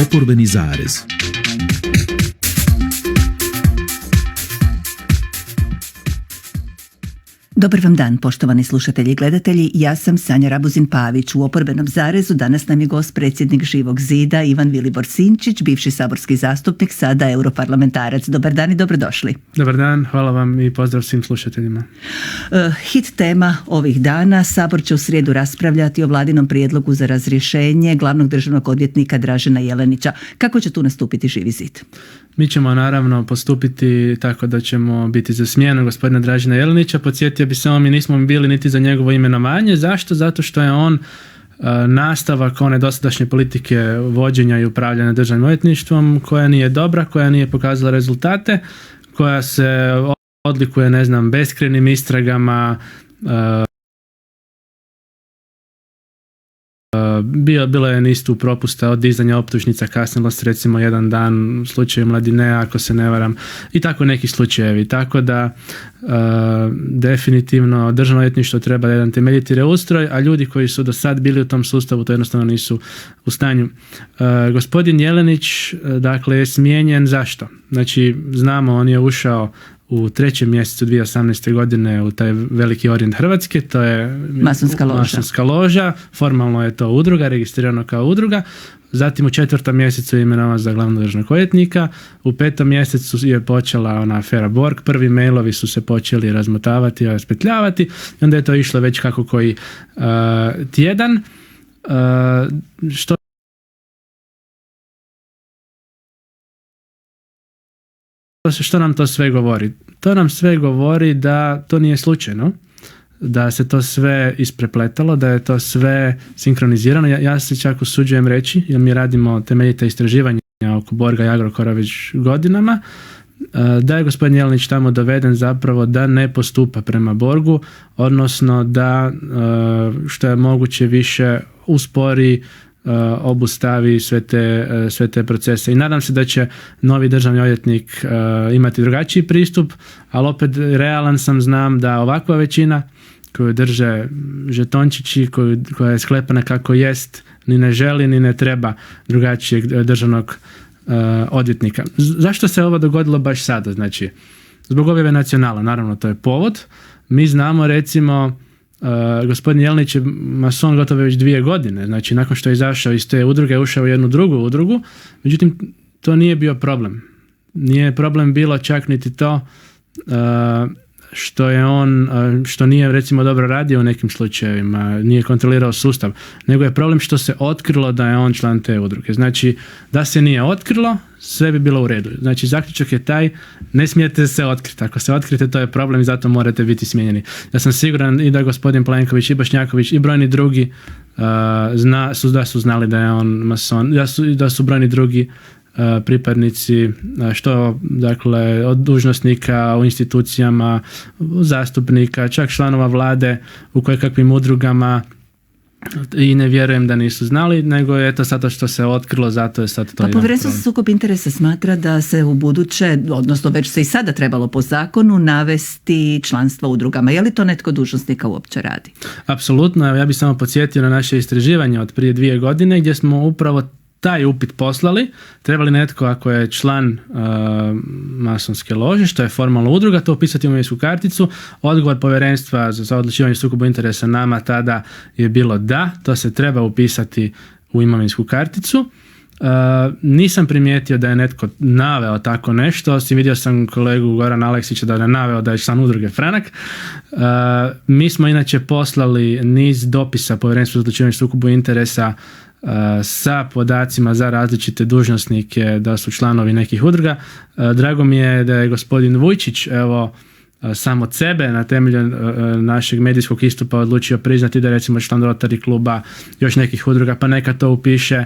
Oporbeni zarez. Dobar vam dan, poštovani slušatelji i gledatelji. Ja sam Sanja Rabuzin-Pavić. U Oporbenom zarezu danas nam je gost predsjednik Živog zida Ivan Vilibor Sinčić, bivši saborski zastupnik, sada europarlamentarac. Dobar dan i dobrodošli. Dobar dan, hvala vam i pozdrav svim slušateljima. Hit tema ovih dana. Sabor će u srijedu raspravljati o vladinom prijedlogu za razrješenje glavnog državnog odvjetnika Dražena Jelenića. Kako će tu nastupiti Živi zid? Mi ćemo naravno postupiti tako da ćemo biti za smjenu gospodina Dražena Jelenića. Podsjetio bi samo, mi nismo bili niti za njegovo imenovanje. Zašto? Zato što je on nastavak one dosadašnje politike vođenja i upravljanja državnim odvjetništvom koja nije dobra, koja nije pokazala rezultate, koja se odlikuje, beskrajnim istragama, bilo je niz tu propusta od dizanja optužnica, kasnilo se recimo jedan dan u slučaju Mladinea, ako se ne varam, i tako neki slučajevi. Tako da definitivno državno odvjetništvo treba jedan temeljiti reustroj, a ljudi koji su do sad bili u tom sustavu to jednostavno nisu u stanju. Gospodin Jelenić dakle je smijenjen. Zašto? Znači znamo, on je ušao u 3. mjesecu 2018. godine u taj veliki orijent Hrvatske, to je masonska loža, formalno je to udruga, registrirano kao udruga. Zatim u 4. mjesecu je imenovan za glavnog državnog odvjetnika, u 5. mjesecu je počela ona afera Borg, prvi mailovi su se počeli razmotavati, raspetljavati i onda je to išlo već kako koji tjedan. Što nam to sve govori? To nam sve govori da to nije slučajno, da se to sve isprepletalo, da je to sve sinkronizirano. Ja se čak usuđujem reći, jer mi radimo temeljita istraživanja oko Borga i Agrokora već godinama, da je gospodin Jelenić tamo doveden zapravo da ne postupa prema Borgu, odnosno da što je moguće više uspori, obustavi sve te procese. I nadam se da će novi državni odvjetnik imati drugačiji pristup, ali opet realan sam, znam da ovakva većina koju drže žetončići, koja je sklepana kako jest, ni ne želi ni ne treba drugačijeg državnog odvjetnika. Zašto se ovo dogodilo baš sada? Znači, zbog objave Nacionala, naravno to je povod. Mi znamo recimo gospodin Jelenić je mason gotovo već 2 godine, znači nakon što je izašao iz te udruge ušao u jednu drugu udrugu, međutim to nije bio problem. Nije problem bilo čak niti to što nije recimo dobro radio u nekim slučajevima, nije kontrolirao sustav, nego je problem što se otkrilo da je on član te udruge. Znači da se nije otkrilo, sve bi bilo u redu. Znači zaključak je taj, ne smijete se otkriti. Ako se otkrite, to je problem i zato morate biti smijenjeni. Ja sam siguran i da gospodin Plenković i Bošnjaković i brojni drugi da su znali da je on mason, da su brojni drugi pripadnici, što dakle od dužnosnika u institucijama, zastupnika, čak članova vlade u kojekakvim udrugama, i ne vjerujem da nisu znali, nego je to zato što se otkrilo, zato je sad to. Pa Povjerenstvo za sukob interesa smatra da se u buduće, odnosno već se i sada trebalo po zakonu navesti članstvo u udrugama. Je li to netko dužnosnika uopće radi? Apsolutno, ja bih samo podsjetio na naše istraživanje od prije 2 godine gdje smo upravo taj upit poslali, trebali netko ako je član masonske lože, što je formalna udruga, to upisati u imovinsku karticu. Odgovor Povjerenstva za odlučivanje sukoba interesa nama tada je bilo da, to se treba upisati u imovinsku karticu. Nisam primijetio da je netko naveo tako nešto, osim vidio sam kolegu Gorana Aleksića da je naveo da je član udruge Franak. Mi smo inače poslali niz dopisa Povjerenstvu za odlučivanje sukoba interesa sa podacima za različite dužnosnike da su članovi nekih udruga. Drago mi je da je gospodin Vujčić evo sam od sebe na temelju našeg medijskog istupa odlučio priznati da je recimo član Rotary kluba, još nekih udruga, pa neka to upiše.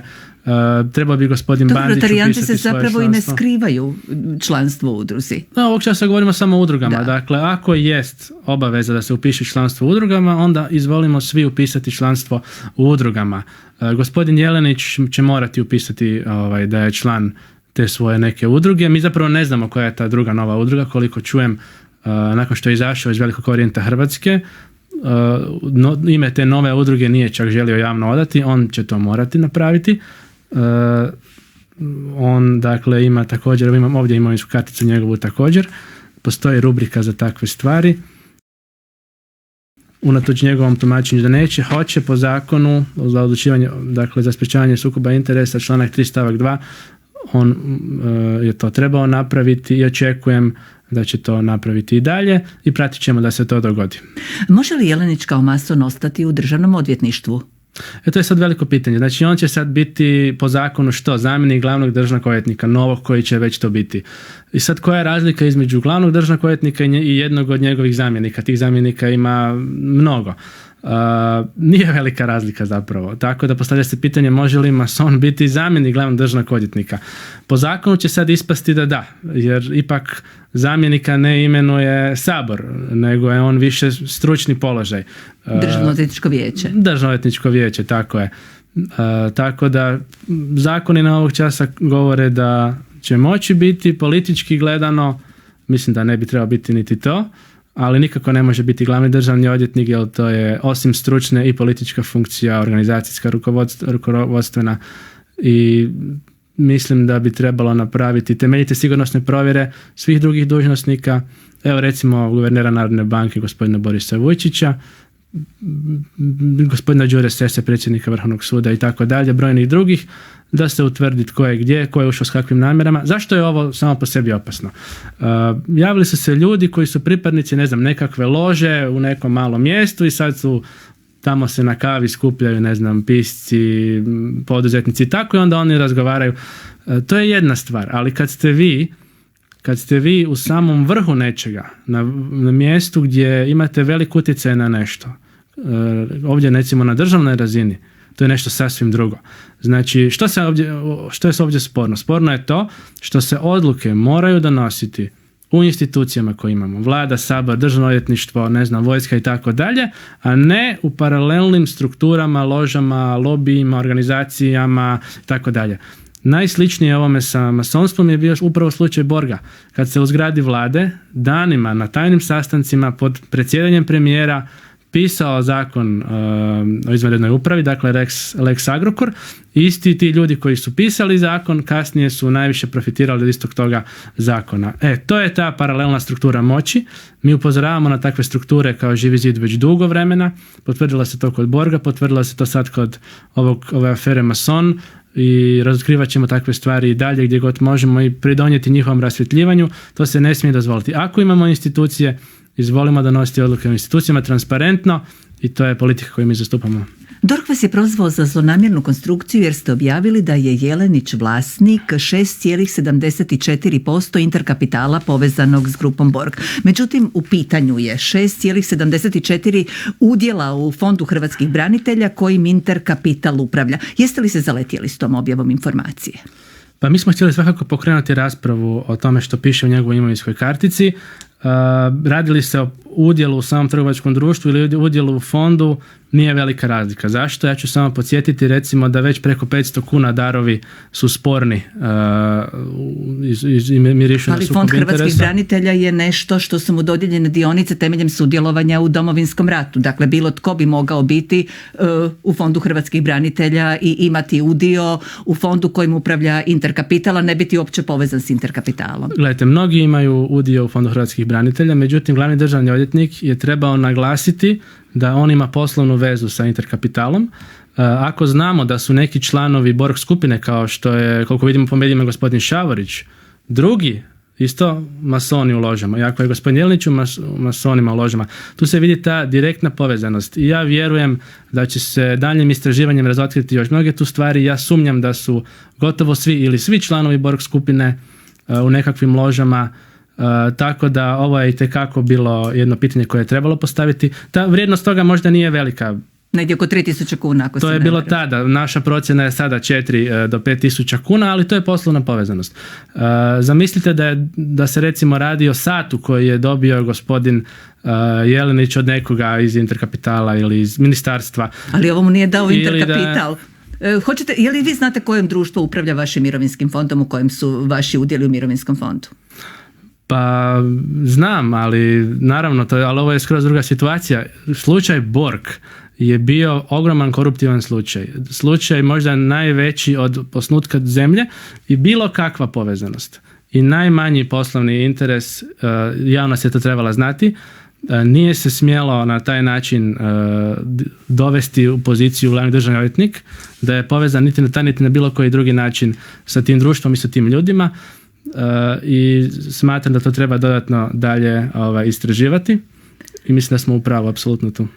Trebao bi gospodin Bandić upisati svoje članstvo. Se zapravo i ne skrivaju članstvo u udruzi. No, ovog časa govorimo samo o udrugama. Da. Dakle, ako jest obaveza da se upiše članstvo u udrugama, onda izvolimo svi upisati članstvo u udrugama. Gospodin Jelenić će morati upisati da je član te svoje neke udruge. Mi zapravo ne znamo koja je ta druga nova udruga, koliko čujem nakon što je izašao iz velikog orijenta Hrvatske. Ime te nove udruge nije čak želio javno odati, on će to morati napraviti. On dakle ima također, imam ovdje imovinsku karticu njegovu također, postoji rubrika za takve stvari. Unatoč njegovom tumačenju da neće, hoće po zakonu za odlučivanje, dakle za sprječavanje sukoba interesa, članak 3 stavak 2, on je to trebao napraviti i očekujem da će to napraviti i dalje i pratit ćemo da se to dogodi. Može li Jelenić kao mason ostati u državnom odvjetništvu? To je sad veliko pitanje. Znači on će sad biti po zakonu što? Zamjenik glavnog državnog odvjetnika, novog koji će već to biti. I sad koja je razlika između glavnog državnog odvjetnika i jednog od njegovih zamjenika? Tih zamjenika ima mnogo. Nije velika razlika zapravo. Tako da postavlja se pitanje može li mason biti zamjenik glavnog državnog odvjetnika. Po zakonu će sad ispasti da, jer ipak zamjenika ne imenuje Sabor, nego je on više stručni položaj. Državno odvjetničko vijeće. Državno odvjetničko vijeće, tako je. Tako da zakoni na ovog časa govore da će moći biti politički gledano, mislim da ne bi trebalo biti niti to, ali nikako ne može biti glavni državni odvjetnik jer to je osim stručne i politička funkcija, organizacijska, rukovodstvena i mislim da bi trebalo napraviti temeljite sigurnosne provjere svih drugih dužnosnika, evo recimo guvernera Narodne banke gospodina Borisa Vujčića, gospodina Đure Sesse, predsjednika Vrhovnog suda i tako dalje, brojnih drugih, da se utvrdi tko je gdje, tko je ušao s kakvim namjerama. Zašto je ovo samo po sebi opasno? Javili su se ljudi koji su pripadnici, ne znam, nekakve lože u nekom malom mjestu i sad su tamo se na kavi skupljaju, ne znam, pisci, poduzetnici i tako i onda oni razgovaraju. To je jedna stvar, ali kad ste vi u samom vrhu nečega, na mjestu gdje imate velik utjecaj na nešto, ovdje recimo na državnoj razini, to je nešto sasvim drugo. Znači, što je ovdje sporno? Sporno je to što se odluke moraju donositi u institucijama koje imamo, vlada, sabor, državno odvjetništvo, ne znam, vojska i tako dalje, a ne u paralelnim strukturama, ložama, lobijima, organizacijama i tako dalje. Najsličnije ovome sa masonstvom je bio upravo slučaj Borga, kad se u zgradi vlade danima na tajnim sastancima pod predsjedanjem premijera pisao zakon o izvanrednoj upravi, dakle Lex Agrokor, isti ti ljudi koji su pisali zakon kasnije su najviše profitirali od istog toga zakona. To je ta paralelna struktura moći. Mi upozoravamo na takve strukture kao Živi zid već dugo vremena, potvrdilo se to kod Borga, potvrdilo se to sad kod ove afere Mason i razotkrivat ćemo takve stvari i dalje gdje god možemo i pridonijeti njihovom rasvjetljivanju. To se ne smije dozvoliti. Ako imamo institucije, izvolimo donositi odluke o institucijama transparentno i to je politika koju mi zastupamo. DORH vas je prozvao za zlonamjernu konstrukciju jer ste objavili da je Jelenić vlasnik 6,74% Interkapitala povezanog s grupom Borg. Međutim, u pitanju je 6,74 udjela u Fondu hrvatskih branitelja kojim Interkapital upravlja. Jeste li se zaletjeli s tom objavom informacije? Pa mi smo htjeli svakako pokrenuti raspravu o tome što piše u njegovoj imovinskoj kartici. Radili se o udjelu u samom trgovačkom društvu ili udjelu u fondu, nije velika razlika. Zašto? Ja ću samo podsjetiti recimo da već preko 500 kuna darovi su sporni i mirišu na sukob interesa. Ali Fond hrvatskih branitelja je nešto što su mu dodijeljene dionice temeljem sudjelovanja u Domovinskom ratu. Dakle, bilo tko bi mogao biti u Fondu hrvatskih branitelja i imati udio u fondu kojim upravlja Interkapital, a ne biti uopće povezan s Interkapitalom. Gledajte, mnogi imaju udio u Fondu hrvatskih branitelja, međutim glavni državni odvjetnik je trebao naglasiti da on ima poslovnu vezu sa Interkapitalom. Ako znamo da su neki članovi Borg skupine, kao što je, koliko vidimo po medijima, gospodin Šavorić, drugi isto masoni u ložama, i ako je gospodin Jelenić u masonima u ložama, tu se vidi ta direktna povezanost i ja vjerujem da će se daljnjim istraživanjem razotkriti još mnoge tu stvari. Ja sumnjam da su gotovo svi ili svi članovi Borg skupine u nekakvim ložama. Tako da ovo je itekako bilo jedno pitanje koje je trebalo postaviti. Ta vrijednost toga možda nije velika. Negdje oko 3.000 kuna. Ako to je bilo tada. Naša procjena je sada 4 do 5.000 kuna, ali to je poslovna povezanost. Zamislite da se recimo radi o satu koji je dobio gospodin Jelenić od nekoga iz Interkapitala ili iz ministarstva. Ali ovo mu nije dao Interkapital. Je li vi znate kojem društvo upravlja vašim mirovinskim fondom, u kojem su vaši udjeli u mirovinskom fondu? Pa znam, ali naravno, ali ovo je skroz druga situacija. Slučaj Borg je bio ogroman koruptivan slučaj. Slučaj možda najveći od osnutka zemlje i bilo kakva povezanost. I najmanji poslovni interes, javnost je to trebala znati, nije se smjelo na taj način dovesti u poziciju glavni državni odvjetnik, da je povezan niti na taj niti na bilo koji drugi način sa tim društvom i sa tim ljudima, i smatram da to treba dodatno dalje istraživati. I mislim da smo u pravu, apsolutno tu.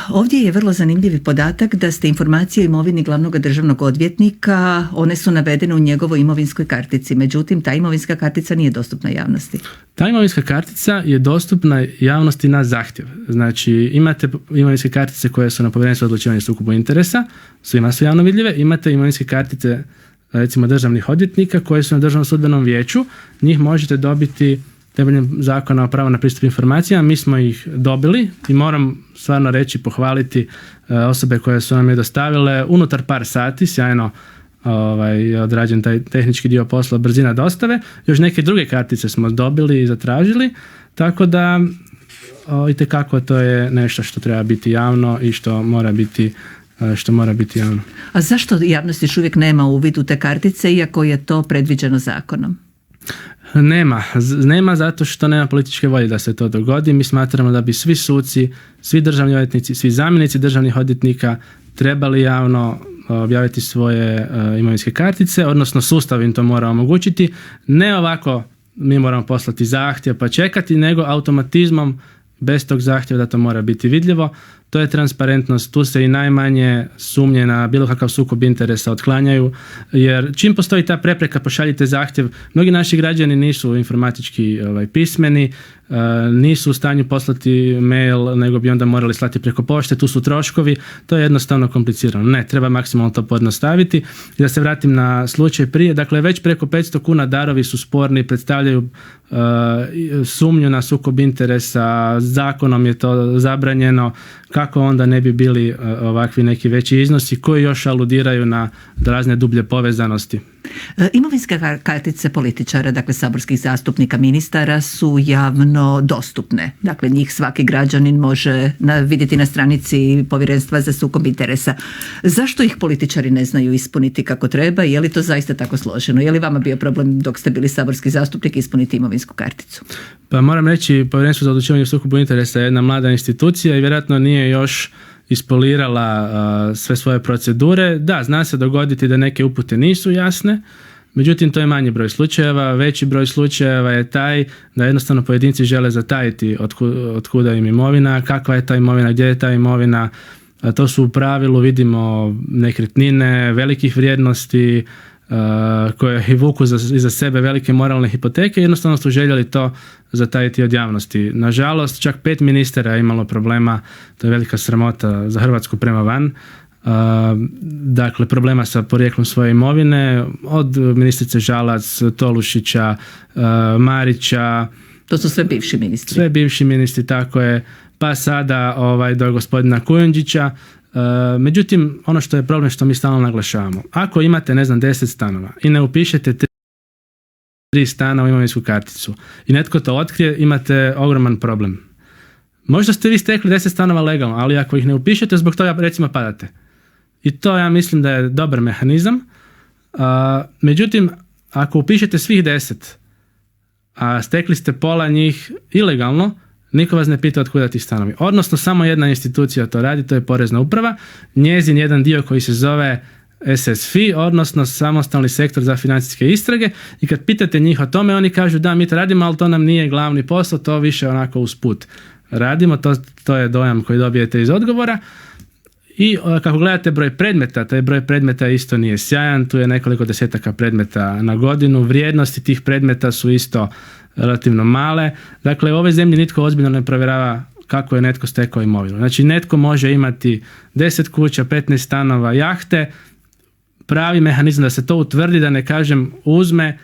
Ovdje je vrlo zanimljiv podatak da ste informacije o imovini glavnog državnog odvjetnika, one su navedene u njegovoj imovinskoj kartici, međutim ta imovinska kartica nije dostupna javnosti. Ta imovinska kartica je dostupna javnosti na zahtjev. Znači imate imovinske kartice koje su na Povjerenstvu za odlučivanje o sukobu interesa, svima su javno vidljive, imate imovinske kartice recimo državnih odvjetnika koje su na Državnom sudbenom vijeću, njih možete dobiti temeljem zakona o pravu na pristup informacijama. Mi smo ih dobili i moram stvarno reći, pohvaliti osobe koje su nam je dostavile unutar par sati, sjajno je odrađen taj tehnički dio posla, brzina dostave. Još neke druge kartice smo dobili i zatražili, tako da itekako to je nešto što treba biti javno i što mora biti javno. A zašto javnost još uvijek nema uvid u te kartice, iako je to predviđeno zakonom? Nema zato što nema političke volje da se to dogodi. Mi smatramo da bi svi suci, svi državni odvjetnici, svi zamjenici državnih odvjetnika trebali javno objaviti svoje imovinske kartice, odnosno sustav im to mora omogućiti. Ne ovako mi moramo poslati zahtjev pa čekati, nego automatizmom bez tog zahtjeva da to mora biti vidljivo. To je transparentnost, tu se i najmanje sumnje na bilo kakav sukob interesa otklanjaju, jer čim postoji ta prepreka pošaljite zahtjev, mnogi naši građani nisu informatički pismeni, nisu u stanju poslati mail, nego bi onda morali slati preko pošte, tu su troškovi, to je jednostavno komplicirano. Ne, treba maksimalno to pojednostaviti. I da se vratim na slučaj prije, dakle već preko 500 kuna darovi su sporni, predstavljaju sumnju na sukob interesa, zakonom je to zabranjeno, kako onda ne bi bili ovakvi neki veći iznosi koji još aludiraju na razne dublje povezanosti. Imovinske kartice političara, dakle saborskih zastupnika, ministara su javno dostupne. Dakle, njih svaki građanin može vidjeti na stranici Povjerenstva za sukob interesa. Zašto ih političari ne znaju ispuniti kako treba? Je li to zaista tako složeno? Je li vama bio problem dok ste bili saborski zastupnik ispuniti imovinsku karticu? Pa moram reći, Povjerenstvo za odlučivanje o sukobu interesa je jedna mlada institucija i vjerojatno nije još ispolirala sve svoje procedure. Da, zna se dogoditi da neke upute nisu jasne, međutim to je manji broj slučajeva. Veći broj slučajeva je taj da jednostavno pojedinci žele zatajiti otkuda im imovina, kakva je ta imovina, gdje je ta imovina. To su u pravilu, vidimo, nekretnine velikih vrijednosti koje i vuku iza sebe velike moralne hipoteke, jednostavno su željeli to zatajiti od javnosti. Nažalost, čak 5 ministara je imalo problema, to je velika sramota za Hrvatsku prema van. Dakle, problema sa porijeklom svoje imovine, od ministrice Žalac, Tolušića, Marića. To su sve bivši ministri. Sve bivši ministri, tako je. Pa sada do gospodina Kujundžića. Međutim, ono što je problem što mi stalno naglašavamo, ako imate 10 stanova i ne upišete 3 stana u imovinsku karticu i netko to otkrije, imate ogroman problem. Možda ste vi stekli 10 stanova legalno, ali ako ih ne upišete, zbog toga recimo padate. I to ja mislim da je dobar mehanizam. Međutim, ako upišete svih 10, a stekli ste pola njih ilegalno, niko vas ne pita od kuda ti stanovi. Odnosno, samo jedna institucija to radi, to je Porezna uprava. Njezin jedan dio koji se zove SSFI, odnosno Samostalni sektor za financijske istrage. I kad pitate njih o tome, oni kažu da, mi to radimo, ali to nam nije glavni posao, to više onako usput radimo. To je dojam koji dobijete iz odgovora. I kako gledate broj predmeta, taj broj predmeta isto nije sjajan. Tu je nekoliko desetaka predmeta na godinu. Vrijednosti tih predmeta su isto relativno male. Dakle, u ovoj zemlji nitko ozbiljno ne provjerava kako je netko stekao imovinu. Znači, netko može imati 10 kuća, 15 stanova, jahte. Pravi mehanizam da se to utvrdi, da ne kažem uzme,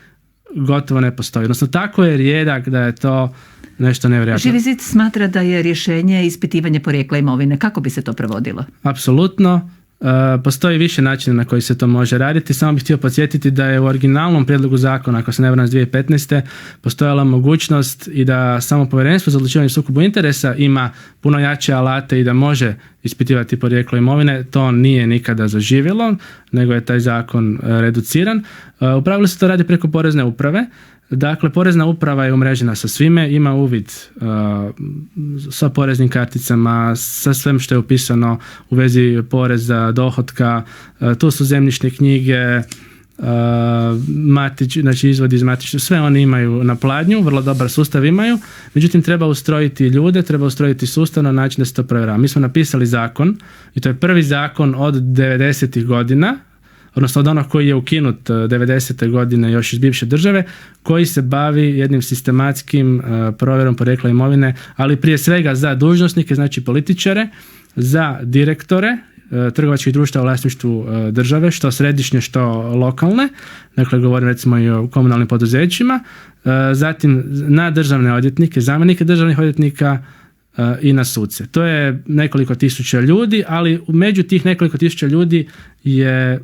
gotovo ne postoji. Odnosno, tako je rijedak da je to nešto nevjerojatno. Živi zid smatra da je rješenje ispitivanje porijekla imovine. Kako bi se to provodilo? Apsolutno. Postoji više načina na koji se to može raditi. Samo bih htio podsjetiti da je u originalnom prijedlogu zakona, ako se ne varam iz 2015. postojala mogućnost i da samo Povjerenstvo za odlučivanje o sukobu interesa ima puno jače alate i da može ispitivati porijeklo imovine. To nije nikada zaživjelo, nego je taj zakon reduciran. U pravilu se to radi preko Porezne uprave. Dakle, Porezna uprava je umrežena sa svime, ima uvid sa poreznim karticama, sa svem što je upisano u vezi poreza, dohotka, tu su zemljišne knjige, znači izvodi iz matične, sve oni imaju na pladnju, vrlo dobar sustav imaju, međutim treba ustrojiti ljude, treba ustrojiti sustav na način da se to provjerava. Mi smo napisali zakon i to je prvi zakon od 90-ih godina, odnosno od onog koji je ukinut 90. godine još iz bivše države, koji se bavi jednim sistematskim provjerom porijekla imovine, ali prije svega za dužnosnike, znači političare, za direktore trgovačkih društava u vlasništvu države, što središnje, što lokalne, dakle govorim recimo i o komunalnim poduzećima, zatim na državne odvjetnike, zamjenike državnih odvjetnika i na suce. To je nekoliko tisuća ljudi, ali među tih nekoliko tisuća ljudi je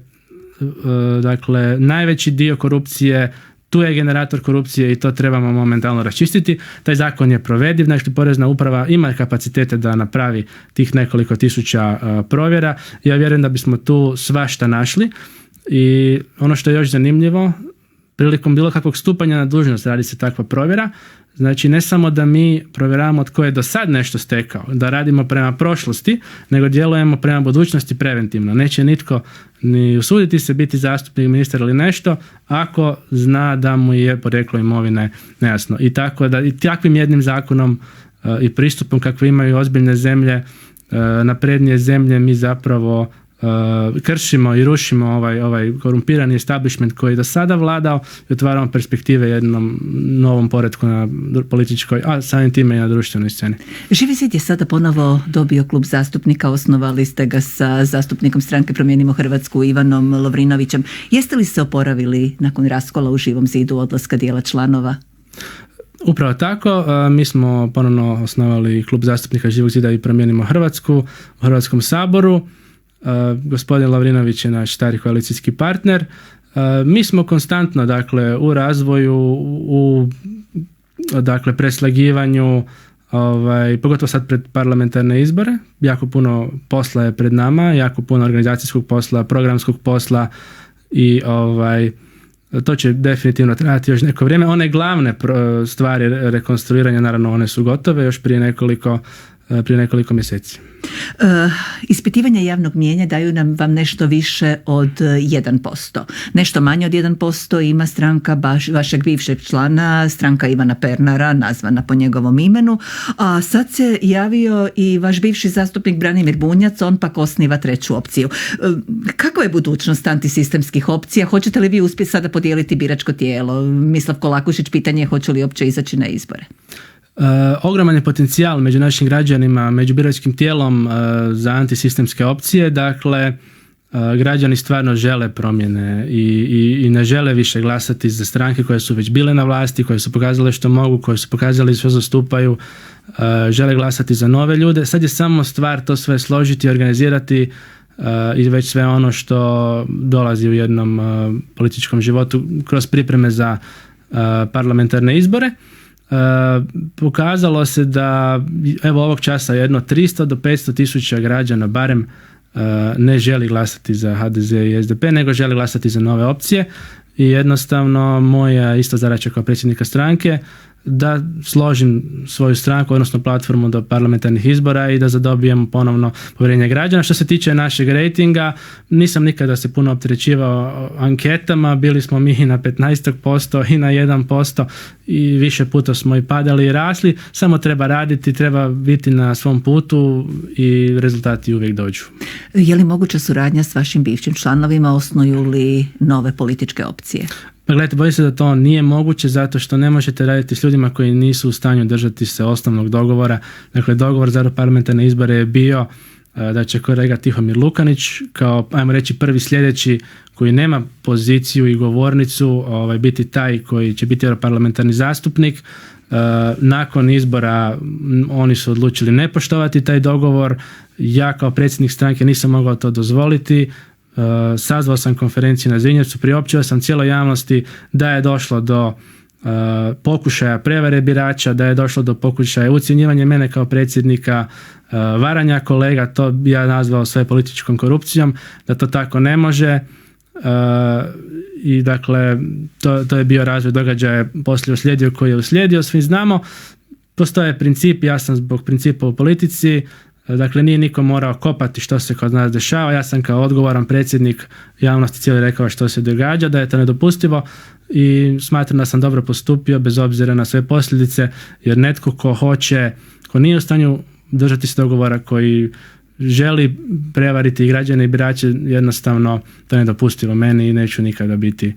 dakle najveći dio korupcije, tu je generator korupcije i to trebamo momentalno raščistiti. Taj zakon je provediv, znači Porezna uprava ima kapacitete da napravi tih nekoliko tisuća provjera. Ja vjerujem da bismo tu svašta našli i ono što je još zanimljivo, prilikom bilo kakvog stupanja na dužnost radi se takva provjera. Znači ne samo da mi provjeravamo tko je do sad nešto stekao, da radimo prema prošlosti, nego djelujemo prema budućnosti preventivno. Neće nitko ni usuditi se biti zastupnik, ministar ili nešto ako zna da mu je porijeklo imovine nejasno. I tako da i takvim jednim zakonom i pristupom kakve imaju ozbiljne zemlje, naprednije zemlje, mi zapravo kršimo i rušimo ovaj korumpirani establishment koji je do sada vladao i otvaramo perspektive jednom novom poretku na političkoj, a samim time i na društvenoj sceni. Živi zid je sada ponovo dobio klub zastupnika, osnovali ste ga sa zastupnikom stranke Promijenimo Hrvatsku Ivanom Lovrinovićem. Jeste li se oporavili nakon raskola u Živom zidu, odlaska dijela članova? Upravo tako, mi smo ponovno osnovali klub zastupnika Živog zida i Promijenimo Hrvatsku u Hrvatskom saboru. Gospodin Lovrinović je naš stari koalicijski partner. Mi smo konstantno dakle u razvoju, u dakle preslagivanju, pogotovo sad pred parlamentarne izbore. Jako puno posla je pred nama, jako puno organizacijskog posla, programskog posla i to će definitivno trajati još neko vrijeme. One glavne stvari rekonstruiranja, naravno one su gotove još prije nekoliko mjeseci. Ispitivanja javnog mijenja daju vam nešto više od 1%. Nešto manje od 1% ima stranka vašeg bivšeg člana, stranka Ivana Pernara, nazvana po njegovom imenu, a sad se javio i vaš bivši zastupnik Branimir Bunjac, on pak osniva treću opciju. Kakva je budućnost antisistemskih opcija? Hoćete li vi uspjeti sada podijeliti biračko tijelo? Mislav Kolakušić, pitanje je hoće li uopće izaći na izbore? Ogroman je potencijal među našim građanima, među biračkim tijelom za antisistemske opcije. Dakle, građani stvarno žele promjene i ne žele više glasati za stranke koje su već bile na vlasti, koje su pokazale što mogu, koje su pokazali što zastupaju. Žele glasati za nove ljude. Sad je samo stvar to sve složiti, organizirati i već sve ono što dolazi u jednom političkom životu kroz pripreme za parlamentarne izbore. Pokazalo se da evo ovog časa jedno 300 do 500 tisuća građana barem ne želi glasati za HDZ i SDP, nego želi glasati za nove opcije i jednostavno moja isto zadaća kao predsjednika stranke da složim svoju stranku, odnosno platformu do parlamentarnih izbora i da zadobijemo ponovno povjerenje građana. Što se tiče našeg rejtinga, nisam nikada se puno opterećivao anketama, bili smo mi na 15% i na 1% i više puta smo i padali i rasli, samo treba raditi, treba biti na svom putu i rezultati uvijek dođu. Je li moguća suradnja s vašim bivšim članovima, osnuju li nove političke opcije? Pa gledajte, bojim se da to nije moguće zato što ne možete raditi s ljudima koji nisu u stanju držati se osnovnog dogovora. Dakle, dogovor za parlamentarne izbore je bio da će kolega Tihomir Lukanić kao, ajmo reći, prvi sljedeći koji nema poziciju i govornicu biti taj koji će biti europarlamentarni zastupnik. Nakon izbora oni su odlučili ne poštovati taj dogovor. Ja kao predsjednik stranke nisam mogao to dozvoliti. Sazvao sam konferenciju na Zrinjevcu, priopćio sam cijeloj javnosti da je došlo do pokušaja prevare birača, da je došlo do pokušaja ucjenjivanja mene kao predsjednika, varanja kolega, to bi ja nazvao sve političkom korupcijom, da to tako ne može. I dakle to je bio razvoj događaja poslije uslijedio koji je uslijedio. Svi znamo, postoje princip, ja sam zbog principa u politici, dakle nije niko morao kopati što se kod nas dešava, ja sam kao odgovoran predsjednik javnosti cijeli rekao što se događa, da je to nedopustivo i smatram da sam dobro postupio bez obzira na sve posljedice, jer netko ko nije u stanju držati se dogovora, koji želi prevariti i građane i birače, jednostavno to je nedopustivo meni i neću nikada biti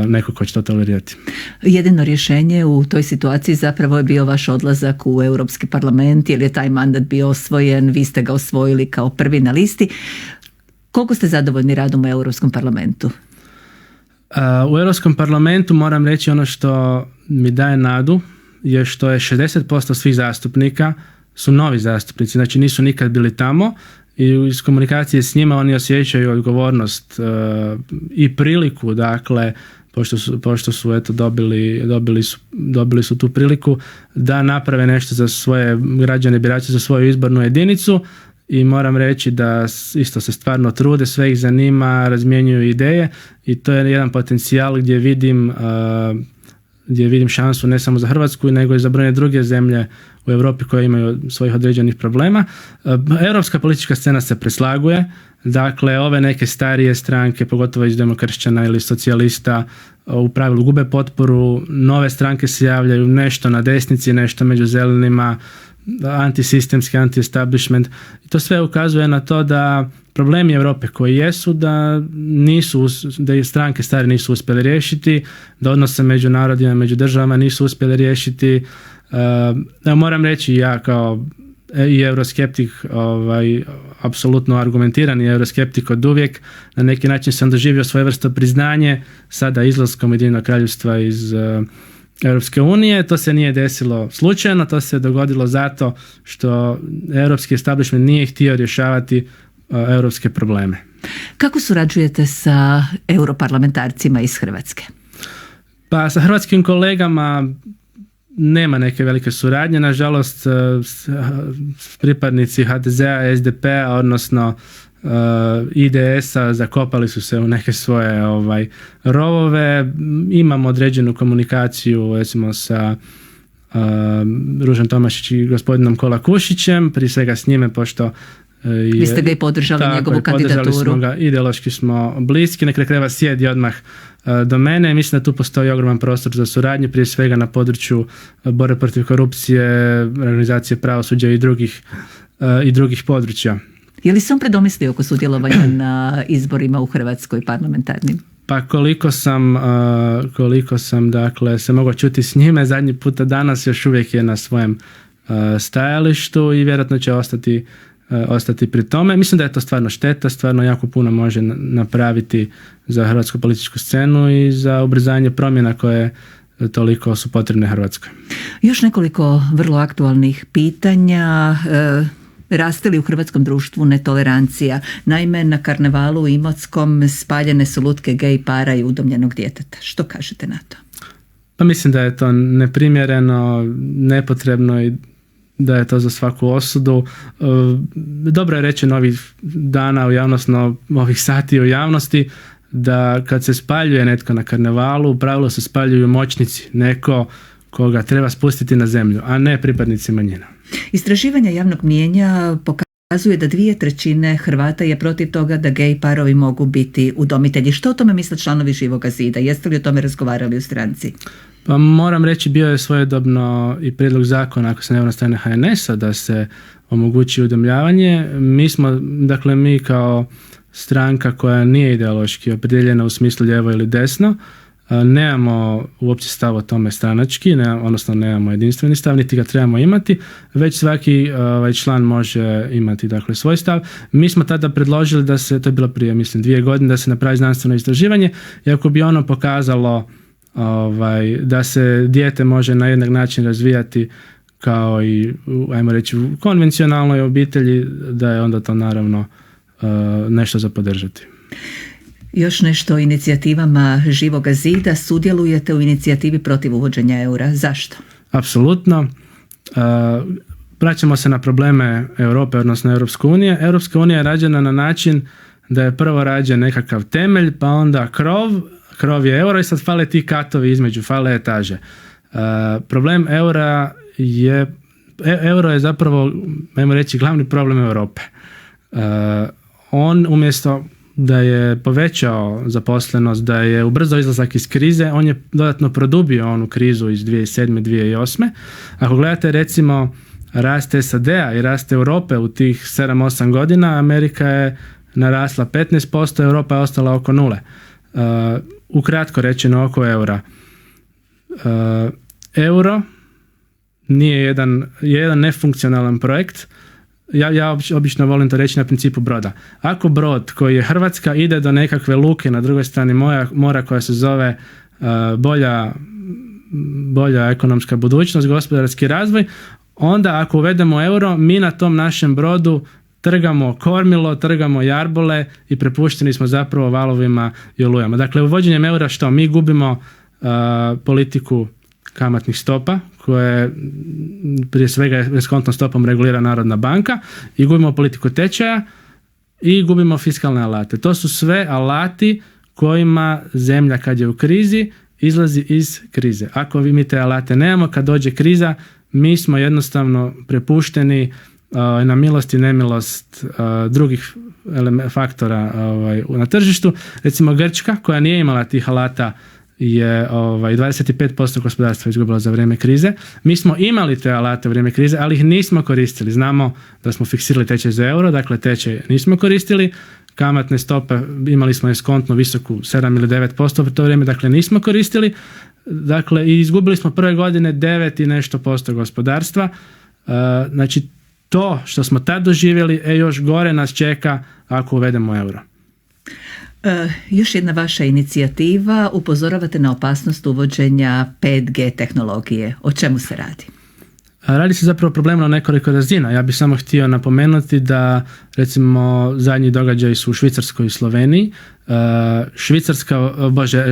neko ko će to tolerirati. Jedino rješenje u toj situaciji zapravo je bio vaš odlazak u Europski parlament, jer je taj mandat bio osvojen, vi ste ga osvojili kao prvi na listi. Koliko ste zadovoljni radom u Europskom parlamentu? U Europskom parlamentu moram reći ono što mi daje nadu je što je 60% svih zastupnika su novi zastupnici, znači nisu nikad bili tamo i iz komunikacije s njima oni osjećaju odgovornost i priliku, dakle, pošto su eto dobili su tu priliku da naprave nešto za svoje građane, birače, za svoju izbornu jedinicu i moram reći da isto se stvarno trude, sve ih zanima, razmjenjuju ideje i to je jedan potencijal gdje vidim šansu ne samo za Hrvatsku nego i za brojne druge zemlje u Europi koje imaju svojih određenih problema. Europska politička scena se preslaguje, dakle ove neke starije stranke, pogotovo iz demokršćana ili socijalista, u pravilu gube potporu, nove stranke se javljaju, nešto na desnici, nešto među zelenima, antisistemski, anti-establishment. I to sve ukazuje na to da problemi Europe koji jesu da i stranke stare nisu uspjeli riješiti, da odnose među narodima, među državama nisu uspjeli riješiti. Moram reći, ja kao i euroskeptik, apsolutno argumentirani euroskeptik od uvijek, na neki način sam doživio svojevrsno priznanje sada izlaskom Ujedinjenog Kraljevstva iz Europske unije. To se nije desilo slučajno, to se dogodilo zato što europski establishment nije htio rješavati europske probleme. Kako surađujete sa europarlamentarcima iz Hrvatske? Pa sa hrvatskim kolegama nema neke velike suradnje, nažalost pripadnici HDZ-a, SDP-a, odnosno IDS-a zakopali su se u neke svoje rovove. Imamo određenu komunikaciju recimo sa Ružom Tomašić i gospodinom Kolakušićem, prije svega s njime pošto vi ste ga i podržali njegovu kandidaturu. Podržali smo ga, ideološki smo bliski, na kraju krajeva sjedi odmah do mene. Mislim da tu postoji ogroman prostor za suradnju, prije svega na području borbe protiv korupcije, organizacije pravosuđa i drugih područja. Je li se on predomislio oko sudjelovanja na izborima u Hrvatskoj parlamentarnim? Pa koliko sam dakle se mogao čuti s njime zadnji puta danas, još uvijek je na svojem stajalištu i vjerojatno će ostati pri tome. Mislim da je to stvarno šteta, stvarno jako puno može napraviti za hrvatsku političku scenu i za ubrzanje promjena koje toliko su potrebne Hrvatskoj. Još nekoliko vrlo aktualnih pitanja. Raste li u hrvatskom društvu netolerancija? Naime, na karnevalu u Imotskom spaljene su lutke gej para i udomljenog djeteta. Što kažete na to? Pa mislim da je to neprimjereno, nepotrebno i da je to za svaku osudu. Dobro je reći ovih dana u javnosti, ovih sati u javnosti, da kad se spaljuje netko na karnevalu, u pravilu se spaljuju moćnici, neko koga treba spustiti na zemlju, a ne pripadnici manjina. Istraživanja javnog mnijenja pokazuje da 2/3 Hrvata je protiv toga da gej parovi mogu biti udomitelji. Što o tome misle članovi Živoga zida? Jeste li o tome razgovarali u stranci? Pa moram reći, bio je svojedobno i prijedlog zakona, ako se ne varam, strane HNS-a da se omogući udomljavanje. Mi kao stranka koja nije ideološki opredjeljena u smislu lijevo ili desno, nemamo uopće stav o tome stranački, nemamo jedinstveni stav, niti ga trebamo imati, već svaki član može imati dakle svoj stav. Mi smo tada predložili da se, to je bilo prije 2 godine, da se napravi znanstveno istraživanje i ako bi ono pokazalo da se dijete može na jednak način razvijati kao i, ajmo reći, u konvencionalnoj obitelji, da je onda to naravno nešto za podržati. Još nešto o inicijativama Živoga zida. Sudjelujete u inicijativi protiv uvođenja eura. Zašto? Apsolutno. Vraćamo se na probleme Europe, odnosno Europske unije. Europska unija je rađena na način da je prvo rađen nekakav temelj, pa onda krov je euro i sad fale ti katovi između, fale etaže. Problem euro je zapravo, ajmo reći, glavni problem Europe. On umjesto da je povećao zaposlenost, da je ubrzao izlazak iz krize, on je dodatno produbio onu krizu iz 2007. 2008. Ako gledate recimo rast SAD-a i rast Europe u tih 7-8 godina, Amerika je narasla 15%, Europa je ostala oko nule. Ukratko rečeno oko eura. Euro nije jedan nefunkcionalan projekt. Ja obično volim to reći na principu broda. Ako brod koji je Hrvatska ide do nekakve luke na drugoj strani mora koja se zove bolja ekonomska budućnost, gospodarski razvoj, onda ako uvedemo euro, mi na tom našem brodu trgamo kormilo, trgamo jarbole i prepušteni smo zapravo valovima i olujama. Dakle, uvođenjem eura što? Mi gubimo politiku kamatnih stopa, koje prije svega eskontnom stopom regulira Narodna banka, i gubimo politiku tečaja i gubimo fiskalne alate. To su sve alati kojima zemlja kad je u krizi izlazi iz krize. Ako mi te alate nemamo, kad dođe kriza, mi smo jednostavno prepušteni na milost i nemilost drugih faktora na tržištu. Recimo Grčka, koja nije imala tih alata, je 25% gospodarstva izgubilo za vrijeme krize. Mi smo imali te alate u vrijeme krize, ali ih nismo koristili. Znamo da smo fiksirali tečaj za euro, dakle tečaj nismo koristili. Kamatne stope imali smo eskontno visoku 7 ili 9% u to vrijeme, dakle nismo koristili. Dakle, i izgubili smo prve godine 9 i nešto posto gospodarstva. Znači, to što smo tad doživjeli, još gore nas čeka ako uvedemo euro. Još jedna vaša inicijativa, upozoravate na opasnost uvođenja 5G tehnologije. O čemu se radi? Radi se zapravo problem na nekoliko razina. Ja bih samo htio napomenuti da recimo zadnji događaji su u Švicarskoj i Sloveniji.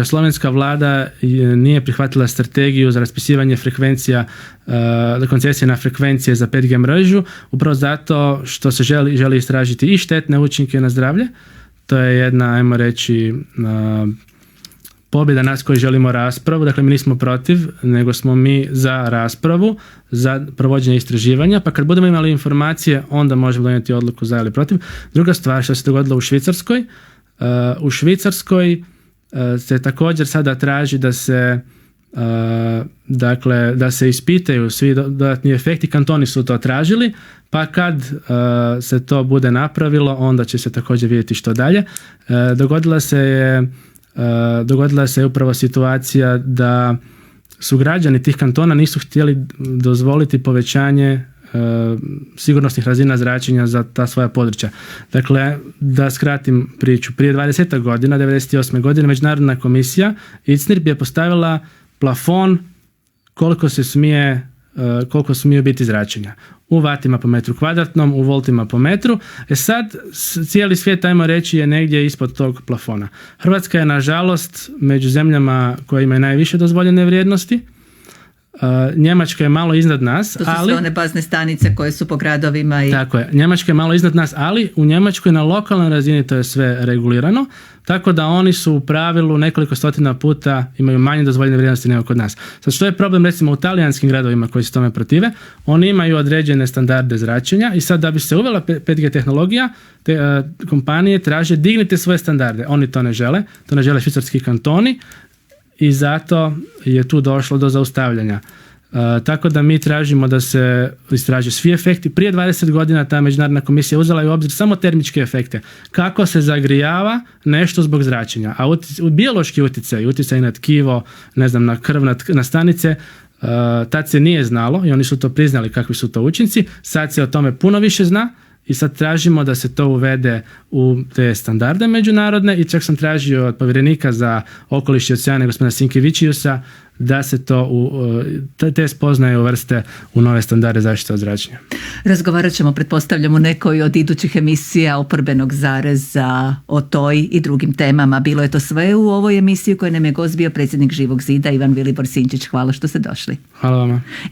Slovenska vlada nije prihvatila strategiju za raspisivanje frekvencija, koncesije na frekvencije za 5G mrežu, upravo zato što se želi istražiti i štetne učinke na zdravlje. To je jedna, ajmo reći, pobjeda nas koji želimo raspravu. Dakle, mi nismo protiv, nego smo mi za raspravu, za provođenje istraživanja, pa kad budemo imali informacije, onda možemo donijeti odluku za ili protiv. Druga stvar što se dogodilo u Švicarskoj. U Švicarskoj se također sada traži da se ispitaju svi dodatni efekti. Kantoni su to tražili, pa kad se to bude napravilo, onda će se također vidjeti što dalje. Dogodila se upravo situacija da su građani tih kantona nisu htjeli dozvoliti povećanje sigurnosnih razina zračenja za ta svoja područja. Dakle, da skratim priču, prije 20 godina, 98. godine, Međunarodna komisija ICNIRP je postavila plafon koliko smije biti zračenja. U vatima po metru kvadratnom, u voltima po metru. Sad cijeli svijet, ajmo reći, je negdje ispod tog plafona. Hrvatska je nažalost među zemljama koje imaju najviše dozvoljene vrijednosti. Njemačka je malo iznad nas. To su sve one bazne stanice koje su po gradovima. Tako je. Njemačka je malo iznad nas, ali u Njemačkoj na lokalnoj razini to je sve regulirano, tako da oni su u pravilu nekoliko stotina puta imaju manje dozvoljene vrijednosti nego kod nas. Sad što je problem recimo u talijanskim gradovima koji se tome protive? Oni imaju određene standarde zračenja i sad da bi se uvela 5G tehnologija, te kompanije traže dignite svoje standarde. Oni to ne žele švicarski kantoni, i zato je tu došlo do zaustavljanja. Tako da mi tražimo da se istraže svi efekti. Prije 20 godina ta Međunarodna komisija uzela u obzir samo termičke efekte. Kako se zagrijava nešto zbog zračenja. A biološki utjecaj na tkivo, ne znam, na krv, na stanice, tad se nije znalo i oni su to priznali kakvi su to učinci. Sad se o tome puno više zna i sad tražimo da se to uvede u te standarde međunarodne i čak sam tražio od povjerenika za okoliš i oceane gospodina Sinkevičiusa da se to te spoznaje uvrste u nove standarde zaštite od zračenja. Razgovarat ćemo, pretpostavljam, u nekoj od idućih emisija Oporbenog zareza o toj i drugim temama. Bilo je to sve u ovoj emisiji u kojoj nam je gost bio predsjednik Živog zida Ivan Vilibor Sinčić. Hvala što ste došli. Hvala vama.